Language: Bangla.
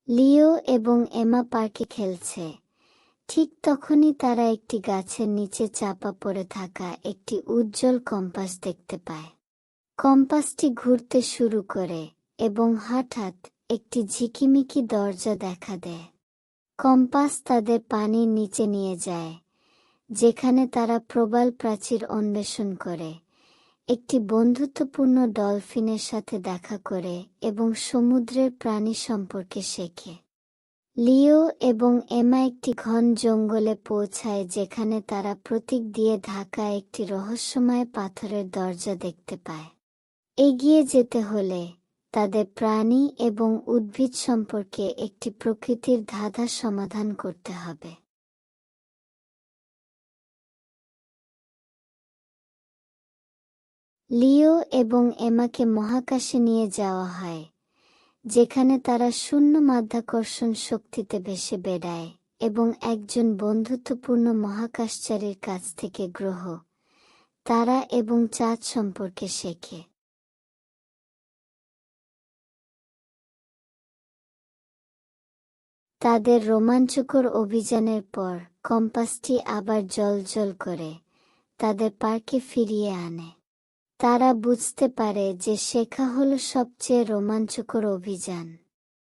লিও এবং এমা পার্কে খেলছে। ঠিক তখনই তারা একটি গাছের নিচে চাপা পড়ে থাকা একটি উজ্জ্বল কম্পাস দেখতে পায়। কম্পাসটি ঘুরতে শুরু করে এবং হঠাৎ একটি ঝিকিমিকি দরজা দেখা দেয়। কম্পাস তাদের পানির নিচে নিয়ে যায়, যেখানে তারা প্রবাল প্রাচীর অন্বেষণ করে, একটি বন্ধুত্বপূর্ণ ডলফিনের সাথে দেখা করে এবং সমুদ্রের প্রাণী সম্পর্কে শেখে। লিও এবং এমা একটি ঘন জঙ্গলে পৌঁছায়, যেখানে তারা প্রতীক দিয়ে ঢাকা একটি রহস্যময় পাথরের দরজা দেখতে পায়। এগিয়ে যেতে হলে তাদের প্রাণী এবং উদ্ভিদ সম্পর্কে একটি প্রকৃতির ধাঁধা সমাধান করতে হবে। লিও এবং এমাকে মহাকাশে নিয়ে যাওয়া হয়, যেখানে তারা শূন্য মাধ্যাকর্ষণ শক্তিতে ভেসে বেড়ায় এবং একজন বন্ধুত্বপূর্ণ মহাকাশচারীর কাছ থেকে গ্রহ, তারা এবং চাঁদ সম্পর্কে শেখে। তাদের রোমাঞ্চকর অভিযানের পর কম্পাসটি আবার জ্বলজ্বল করে তাদের পার্কে ফিরিয়ে আনে। তারা বুঝতে পারে যে শেখা হলো সবচেয়ে রোমাঞ্চকর অভিযান।